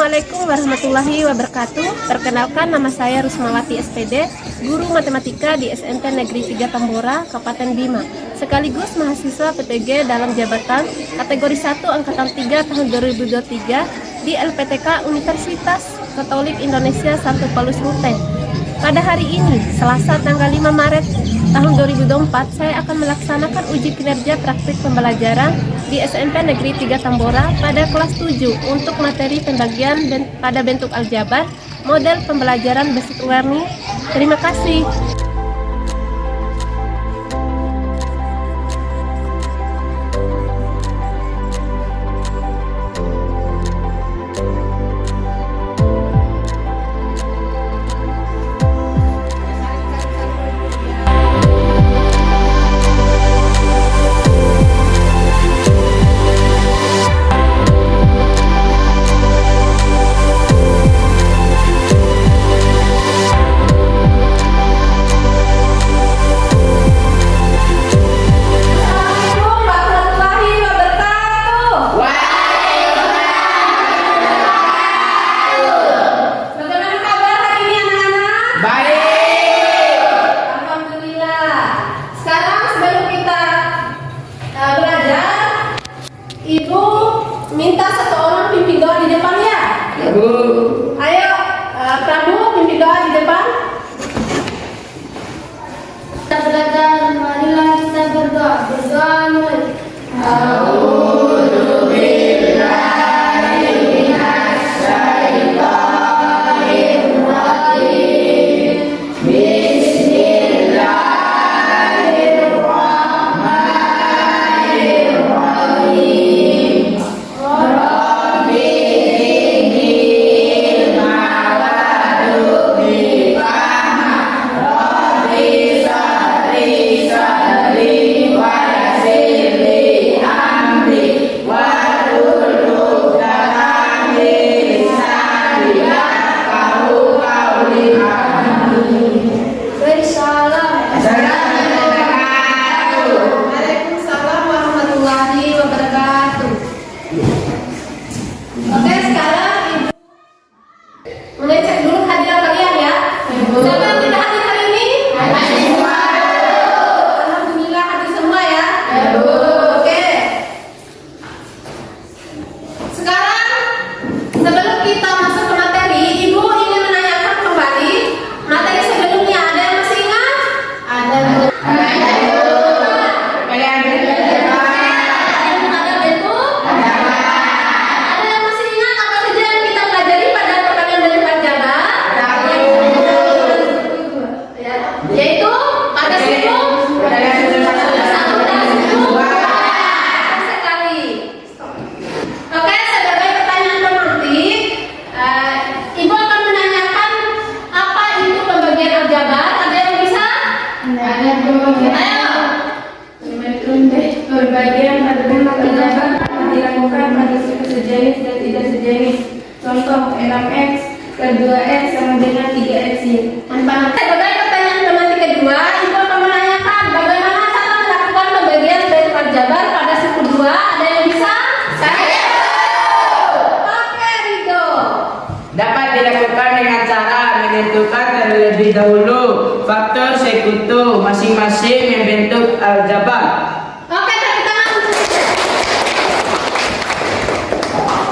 Assalamualaikum warahmatullahi wabarakatuh. Perkenalkan, nama saya Rusmawati SPD, guru matematika di SMP Negeri 3 Tambora, Kabupaten Bima, sekaligus mahasiswa PTG dalam jabatan kategori 1 angkatan 3 tahun 2023 di LPTK Universitas Katolik Indonesia Santo Paulus Ruteng. Pada hari ini, Selasa tanggal 5 Maret tahun 2024, saya akan melaksanakan uji kinerja praktik pembelajaran di SMP Negeri 3 Tambora pada kelas 7 untuk materi pembagian pada bentuk aljabar, model pembelajaran basic learning. Terima kasih. Ibu minta satu orang pimpin doa di depan ya. Bu. Ayo, Prabu pimpin doa di depan. Kita belajar, marilah kita berdoa. Berdoa mulai. Oke, sekarang Ibu mengecek dulu kehadiran kalian ya. Siapa yang tidak hadir hari ini? Alhamdulillah hadir semua ya. Oke. Sekarang sebelum kita masuk ke materi, Ibu ingin menanyakan kembali materi sebelumnya. Ada yang masih ingat? Ada. Pembagian pada bentuk aljabar dilakukan pada suku sejenis dan tidak sejenis. Contoh 6x ke 2x sama dengan 3x. Sebagai pertanyaan tematika kedua, Ibu akan menanyakan bagaimana cara melakukan pembagian bentuk aljabar pada suku 2. Ada yang bisa? Saya. Oke, Rido. Dapat dilakukan dengan cara menentukan terlebih dahulu faktor sekutu masing-masing membentuk aljabar. Oke, tepuk tangan.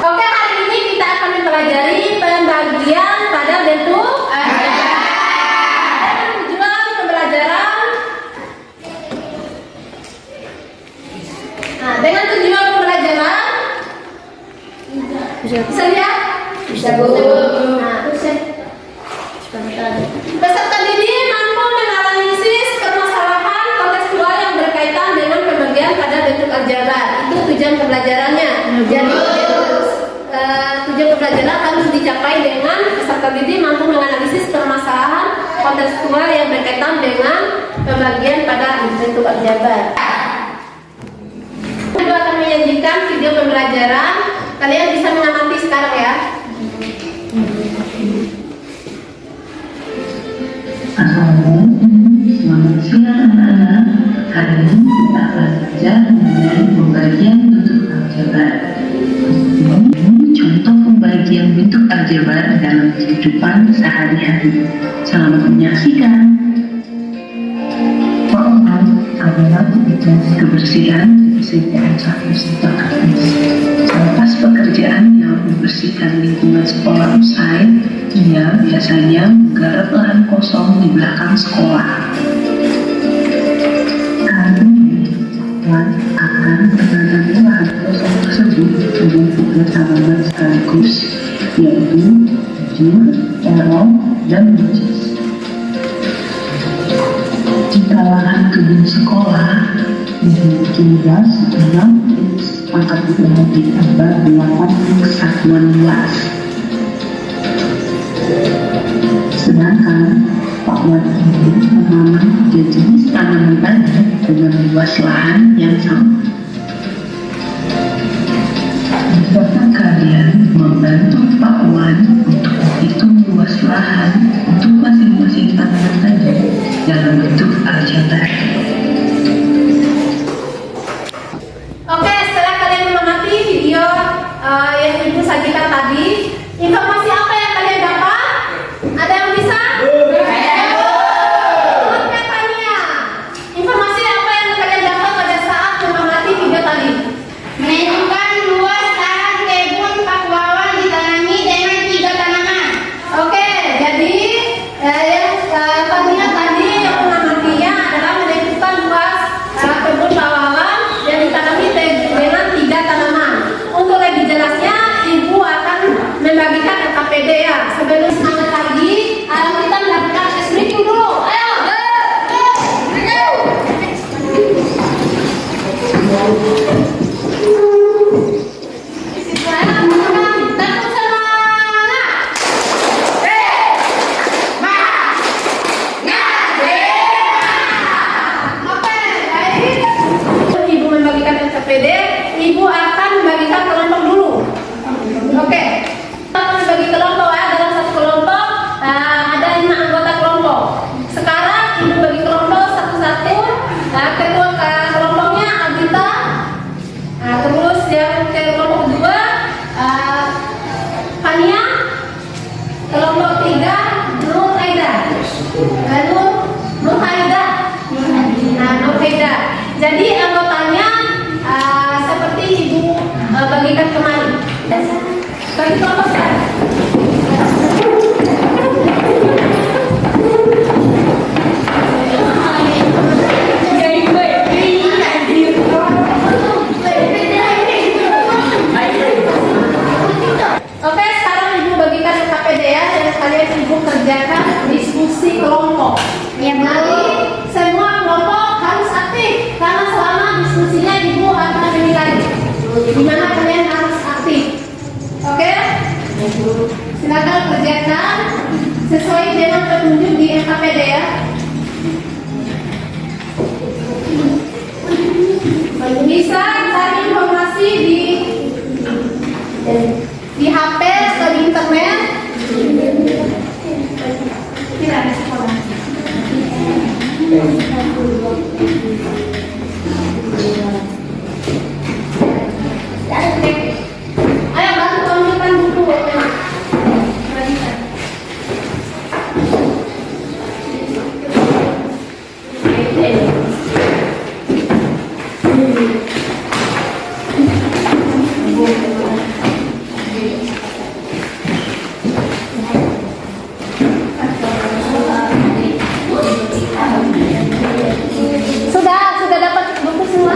Oke, hari ini kita akan mempelajari pembagian pada bentuk aljabar. Dengan tujuan pembelajaran. Nah, dengan tujuan pembelajaran. Bisa lihat? Bisa, Bu. Nah, peserta didik mampu menganalisis permasalahan kontekstual yang berkaitan dengan pembagian pada bentuk aljabar. Itu tujuan pembelajarannya. Jadi tujuan pembelajaran harus dicapai dengan peserta didik mampu menganalisis permasalahan kontekstual yang berkaitan dengan pembagian pada bentuk aljabar. Ibu akan menyajikan video pembelajaran. Kalian bisa mengamati sekarang ya. Selamat siang anak-anak. Hari ini kita akan belajar mengenai pembagian bentuk aljabar. Contoh pembagian bentuk hari. Selamat menyaksikan. Keuangan adalah tugas kebersihan di kesehatan siswa teknis. Selepas pekerjaan yang membersihkan lingkungan sekolah usai, ia biasanya menggarap lahan kosong di belakang sekolah. Kali ini, Wan akan menangani lahan kosong tersebut dengan 3 tanaman sekaligus, yaitu jujur, terong, dan buncis. Jika lahan kebun sekolah memiliki luas 6 inch, maka tidak ditambah 8 kesatuan luas. Sedangkan Pak Wan ini menanam 3 jenis tanaman tadi dengan luas lahan yang sama. Bisakah kalian membantu Pak Wan untuk menghitung luas lahan untuk masing-masing tanaman tadi dalam bentuk aljabar? Oke, setelah kalian mengamati video yang Ibu sajikan tadi, informasi apa yang kalian dapat? Ada yang bisa? Oke, Tania. Informasi apa yang kalian dapat pada saat mengamati video tadi? Menentukan luas lahan kebun Pak Wawan ditanami dengan 3 tanaman. Oke, jadi yang Tania tadi yang mengamatinya adalah menentukan luas kebun Pak Wawan yang ditanami dengan 3 tanaman. Untuk lebih jelasnya, Ibu akan membagikan LKPD ya. Sebelum semangat lagi, kita melakukan tes review dulu. Ayo. Ibu membagikan LKPD, Ibu akan membagikan kelompok dulu. Oke. Kita membagi kelompok ya, dalam satu kelompok ada 5 anggota kelompok. Sekarang Ibu bagi kelompok satu-satu. Ketua kelompoknya Agita. Terus yang ke kelompok 2 Fania. Kelompok 3 Nur Aida. Nur Aida. Nur Aida. Jadi anggotanya seperti Ibu bagikan kemarin. Bagi kelompok sekarang. Oke, sekarang Ibu bagikan LKPD ya, dan kalian Ibu kerjakan diskusi kelompok. Nanti semua kelompok harus aktif, karena selama diskusinya Ibu akan menilai di mana kalian harus aktif. Oke? Silakan kerjakan sesuai dengan petunjuk di LKPD ya. Bisa cari informasi di HP atau di internet. Tidak ada sekolah. Ayo bantu ambilkan buku. Sudah dapat buku semua?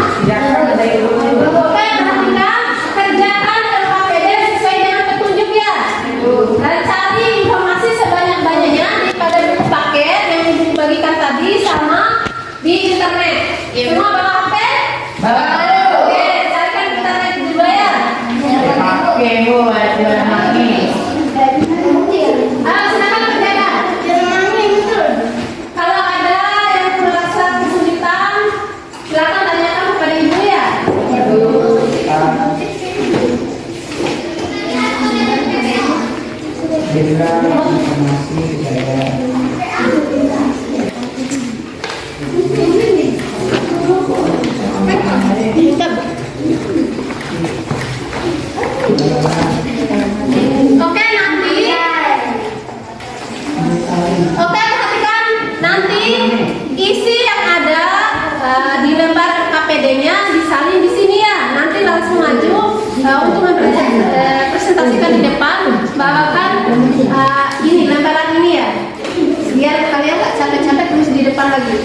depan lagi.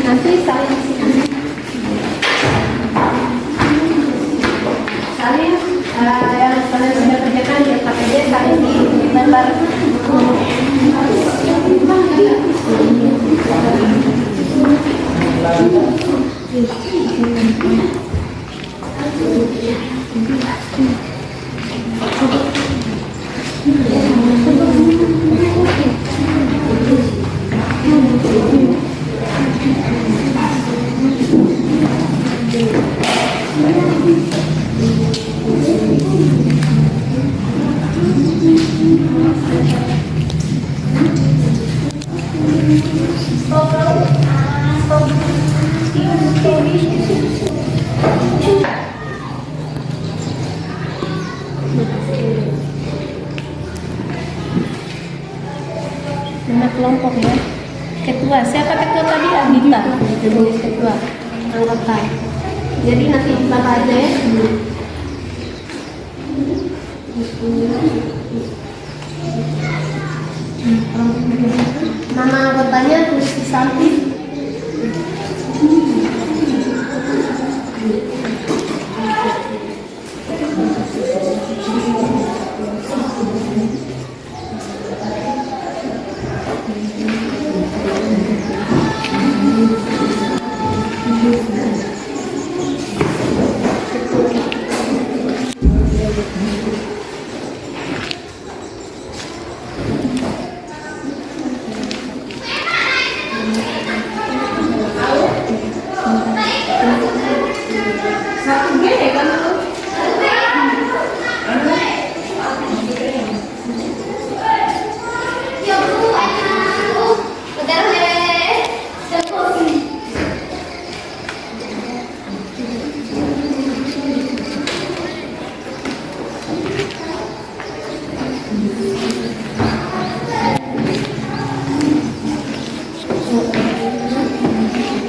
Nanti saling yang kalian sudah kerjakan di KPD saling dilempar. Nama kelompok ya. Ketua, siapa ketua tadi? Adita. Tulis ketua anggota. Jadi nanti tambah aja ya. Nama anggotanya tulis di samping.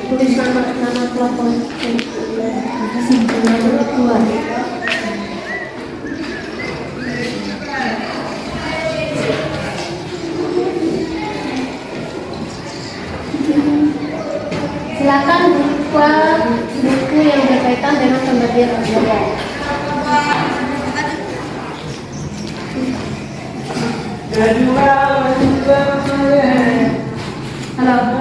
Tulis nama kelompok nama ketua. Silakan buka buku yang berkaitan dengan pembagian ajaran. Halo.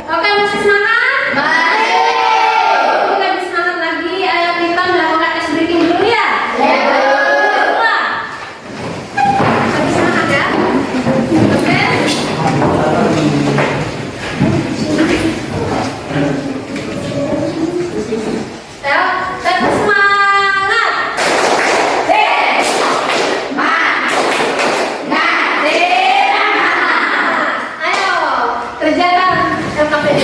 Oke, masih semangat? Masih. Kita lebih semangat lagi. Ayo kita melakukan ice breaking dulu ya. Semua. Lebih semangat ya. Oke. Ayo, tetap semangat. Ayo, kerjakan LKPD.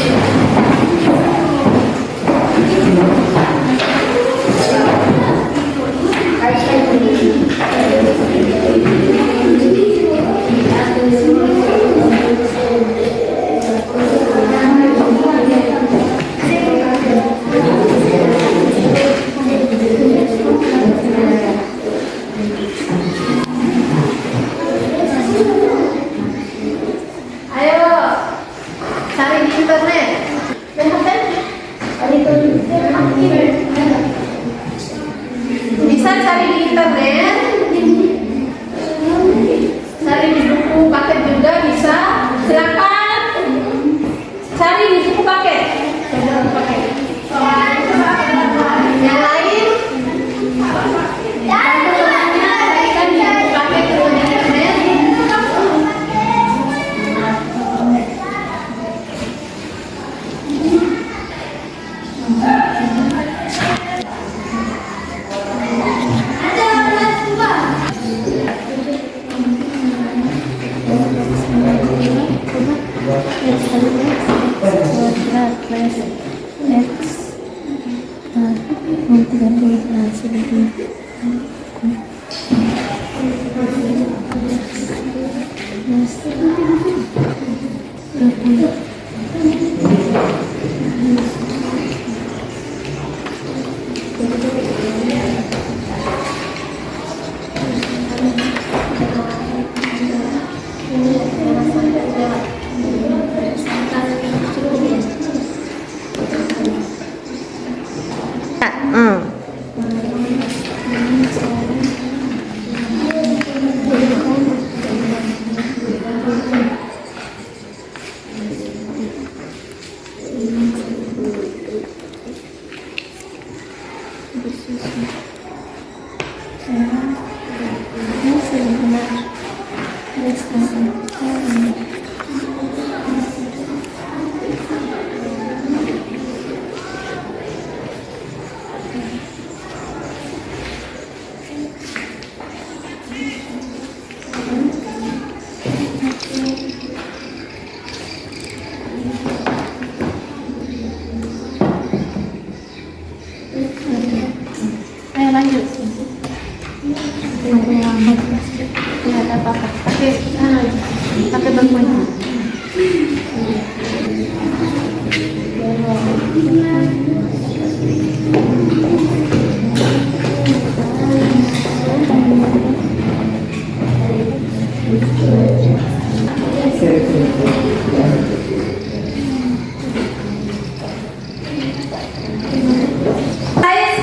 Ayo, cari di internet. Lihat kan? internet, cari di buku paket juga bisa. Silakan cari di buku paket. Yang lain, carikan di buku paket atau di internet. Ayo lanjut. Tidak ada apa-apa. Pakai bangkunya.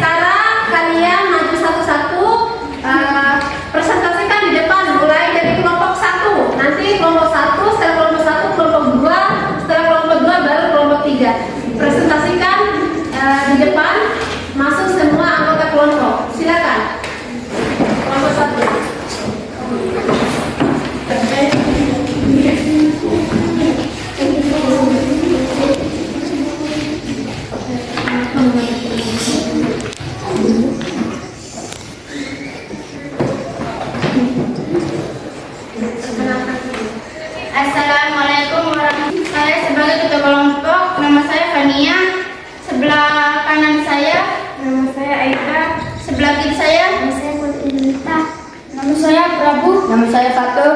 Sekarang kalian maju satu-satu, presentasikan di depan, mulai dari kelompok 1. Nanti kelompok 1, setelah kelompok 1, kelompok 2, setelah kelompok 2 baru kelompok 3. Presentasikan di depan, masuk semua anggota kelompok. Silakan. Kelompok 1. Assalamualaikum warahmatullahi wabarakatuh. Saya sebagai ketua kelompok, nama saya Fania. Sebelah kanan saya, nama saya Aida. Sebelah kiri saya, nama saya Putri. Nama saya Prabu. Nama saya Fatur.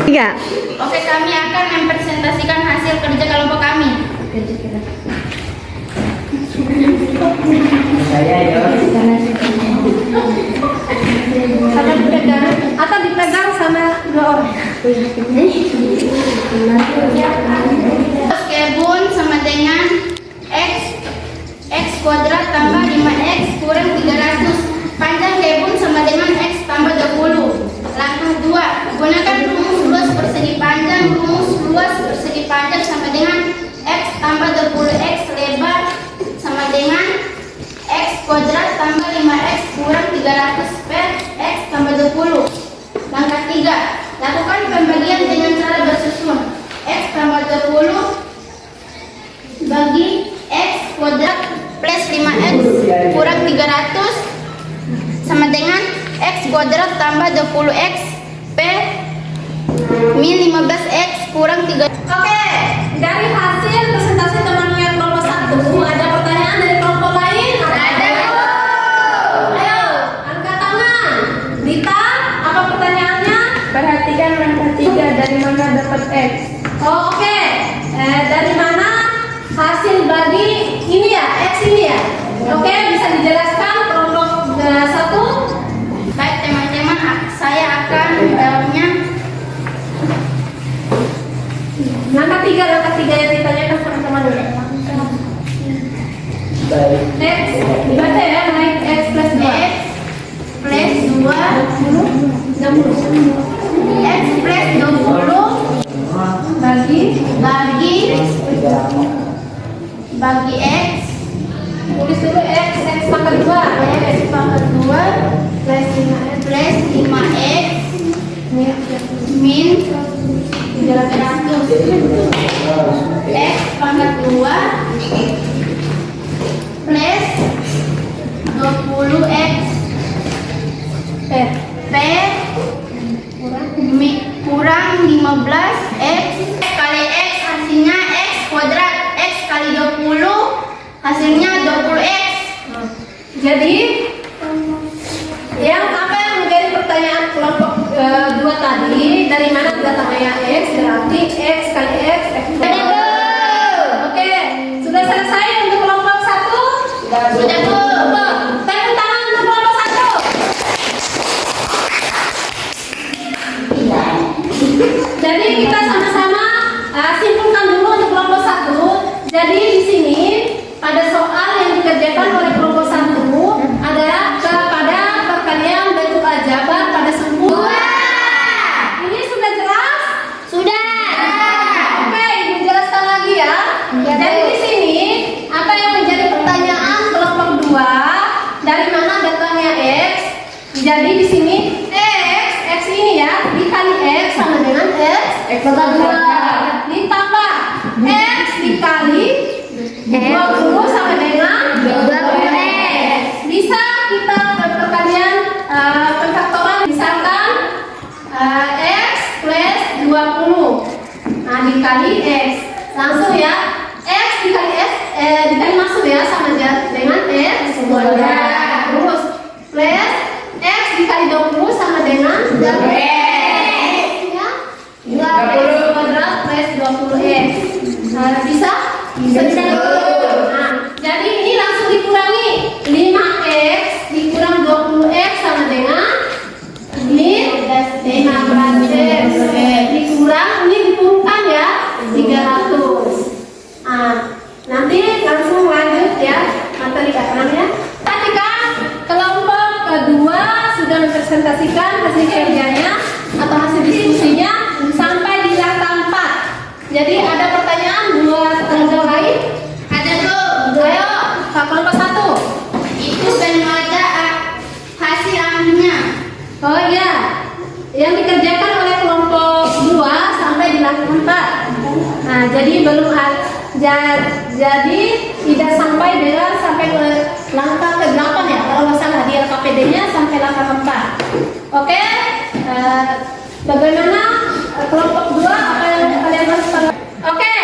Tiga. Oke, kami akan mempresentasikan hasil kerja kelompok kami. Atau dipegang sama 2 orang. Kebun sama dengan X kuadrat tambah 5X kurang 300. Panjang kebun sama dengan X tambah 20. Langkah 2. Gunakan rumus luas persegi panjang. Rumus luas persegi panjang sama dengan X tambah 20X lebar sama dengan X kuadrat tambah 5X kurang 300 per X tambah 20. Langkah 3. Lakukan pembagian dengan cara bersusun. X tambah 20 bagi X kuadrat plus 5X kurang 300 sama dengan X kuadrat tambah 20X per min 15X kurang 3. Oke, dari hasil presentasi teman-teman kelompok 1, ada pertanyaan dari kelompok lain? Ada. Ayo, angkat tangan. Dita, apa pertanyaannya? Perhatikan langkah 3, dari mana dapat X? Oh, oke. Dari mana hasil bagi ini ya, X ini ya? Oke, bisa dijelaskan kelompok 1? Baik teman-teman, saya akan menjawabnya. Langkah 3 yang ditanyakan sama teman-teman. Next. bagi X Tulis dulu X pangkat 2. X pangkat 2 plus 5X min 300. X pangkat 2 plus 20X P kurang 15X kali X hasilnya X kuadrat. X kali 20 hasilnya 20X. Jadi yang apa yang menjadi pertanyaan kelompok 2 tadi, dari mana datangnya X? Berarti X kali X Oke, sudah selesai untuk kelompok 1? Sudah, Bu. Tepuk tangan untuk kelompok 1. Jadi kita sama-sama simpulkan dulu untuk kelompok 1. Jadi di sini pada soal yang dikerjakan oleh kelompok 1 adalah kepada perkalian bentuk aljabar pada suku. Ini sudah jelas? Sudah. Oke, Ibu jelaskan lagi ya. Jadi di sini apa yang menjadi pertanyaan kelompok 2? Dari mana datangnya X? Jadi di sini X ini ya dikali X sama dengan X pangkat 2 ditambah X dikali 20 sama dengan 20X. Bisa kita perkalian penfaktoran, misalkan X plus 20 dikali X, langsung ya X dikali X dikali masuk ya sama dengan X kuadrat, terus plus X dikali 20 sama dengan 20X ya, 2X kuadrat plus 20X. Bisa? Bisa. Nah, jadi ini langsung dikurangi 5X dikurang 20X sama dengan 15X dikurang, ini dikumpulkan ya 300. Nanti langsung lanjut ya materi katanya. Ketika kelompok kedua sudah mempresentasikan hasil kerjanya atau hasil diskusinya sampai di langkah 4. Jadi ada pertanyaan buat kelompok lain? Ada, Bu. Ayo, Kak kelompok 1. Itu bagaimana hasil akhirnya? Oh iya, yang dikerjakan oleh kelompok 2 sampai di langkah 4. Nah, jadi belum jadi tidak sampai dengan sampai ke langkah ke-8 ya, kalau nggak salah di LKPD-nya sampai langkah 4. Oke, bagaimana kelompok 2 apa yang kalian harus tahu? Oke,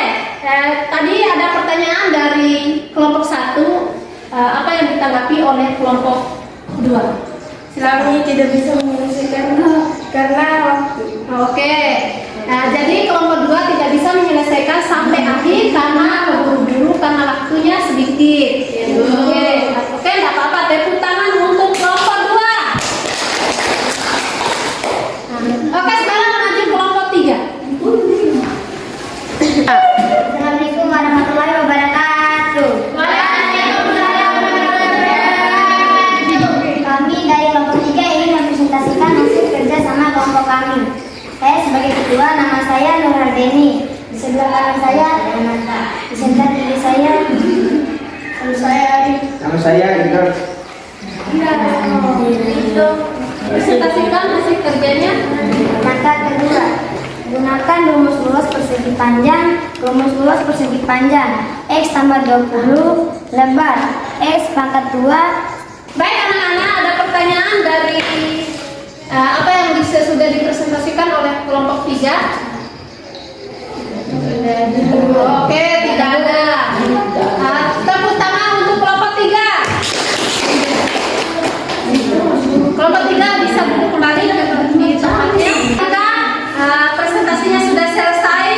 tadi ada pertanyaan dari kelompok 1, apa yang ditanggapi oleh kelompok 2? Kami tidak bisa menyelesaikan karena waktu. Oke, nah, jadi kelompok 2 tidak bisa menyelesaikan sampai akhir karena keburu-buru karena waktunya sedikit. Oke, nggak apa-apa. Tepuk tangan untuk kelompok 2. Oke, sekarang maju kelompok 3. Assalamualaikum warahmatullahi wabarakatuh. Kami dari kelompok 3 ingin mempresentasikan hasil kerja sama kelompok kami. Saya sebagai ketua, nama saya Nur Hardeni. Di sebelah kanan saya Renata. Di sebelah kiri saya Nama saya Igor. itu. Presentasikan hasil kerjanya. Langkah kedua, gunakan rumus luas persegi panjang. Rumus luas persegi panjang X tambah 20 lebar X pangkat 2. Baik anak-anak, ada pertanyaan dari apa yang sudah dipresentasikan oleh kelompok 3? Oke, tidak ada. Tepuk tangan untuk kelompok 3. Kelompok 3 bisa duduk kembali di tempatnya. Maka presentasinya sudah selesai,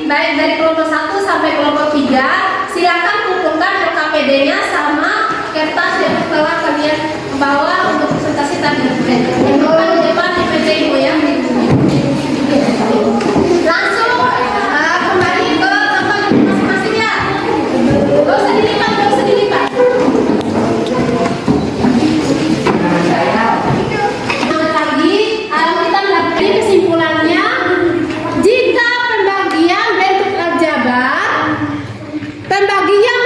baik dari kelompok 1 sampai kelompok 3. Silakan kumpulkan LKPD-nya sama kertas yang telah kalian bawa untuk presentasi tadi. Kumpulkan di depan di meja ibu ya. Langsung kembali ke tempat masing-masing ya. Gak usah dilipat, gak usah dilipat. Lagi kita melihat kesimpulannya, jika pembagian bentuk aljabar, pembagian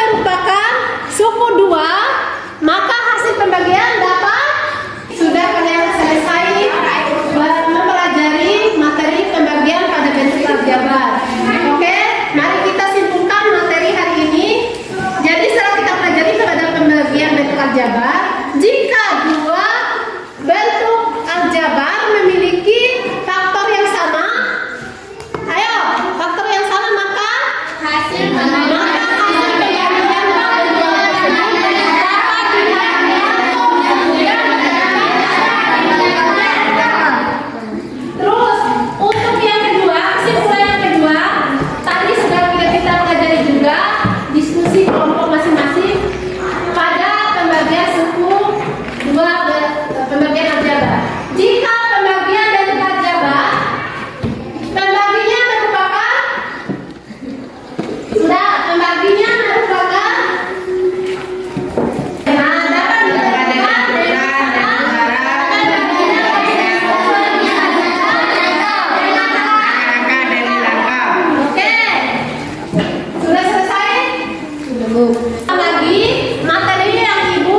Bu. Lagi materi yang Ibu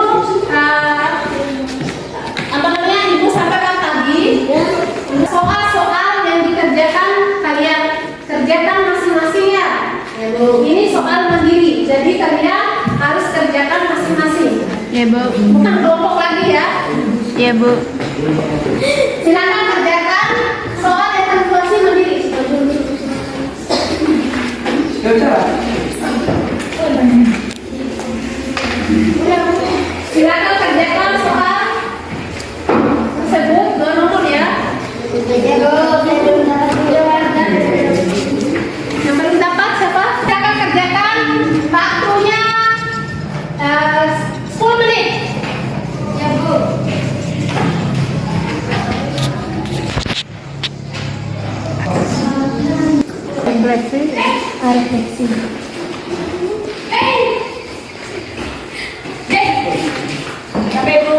Ibu sampaikan tadi, soal-soal yang dikerjakan kalian kerjakan masing-masing ya. Bu. Ini soal mandiri, jadi kalian harus kerjakan masing-masing. Ya, Bu. Bukan kelompok lagi ya. Ya, Bu. Silakan kerjakan soal evaluasi mandiri. Silakan kerjakan soal tersebut 2 nomor ya. Yang belum dapat siapa? Silakan kerjakan, waktunya 10 menit. Ya, Bu. Refleksi. Sampai Bu.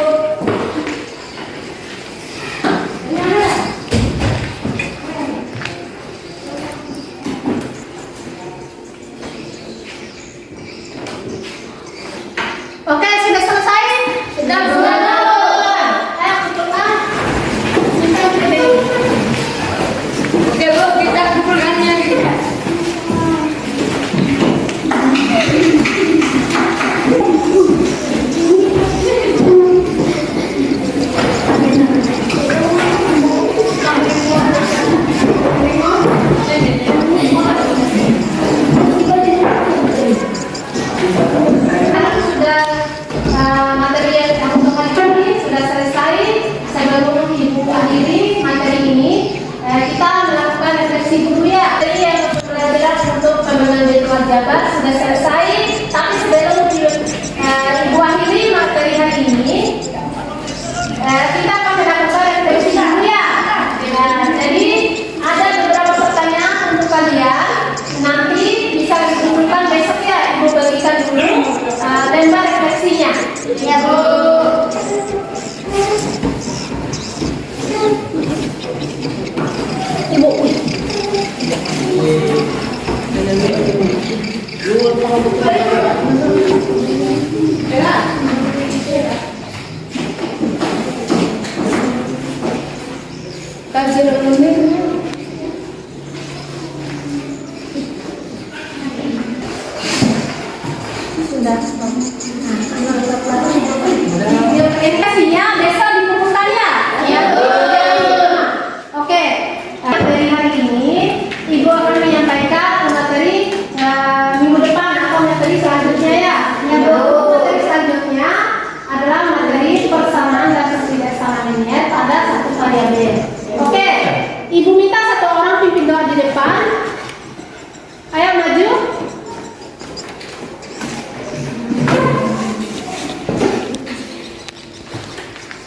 Oke, sudah selesai? Sudah. Ayo kumpulkan. Oke, Bu, kita kumpulkannya gitu. Sudah materi yang untuk hari ini sudah selesai. Saya baru Ibu akhiri materi ini. Kita melakukan refleksi dulu ya. Jadi yang pelajaran untuk pembangunan virtual jabat sudah selesai. Tapi sebelum Ibu akhiri materi hari ini, kita akan melakukan refleksi dulu ya. Jadi ada beberapa pertanyaan untuk kalian. Nanti bisa dikumpulkan besok ya. Ibu bagikan dulu lembar refleksinya. Ya, Bu. Ibu. Kajian umumnya sudah. Indikasinya besok dikumpulkan ya. Ya, Bu. Oke. Dari hari ini Ibu akan menyampaikan materi minggu depan atau materi selanjutnya ya. Ya, Bu. Materi selanjutnya adalah materi persamaan dan ketidaksamaan pada satu variabel. Oke. Ibu minta satu orang pimpin doa di depan. Ayo maju.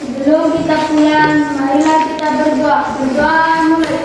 Sebelum kita pulang, marilah kita berdoa. Berdoa mulai.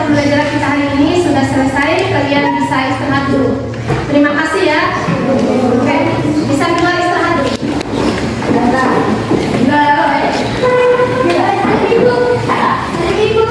Pembelajaran kita hari ini sudah selesai. Kalian bisa istirahat dulu. Terima kasih ya. Oke, bisa keluar istirahat dulu. Ibu.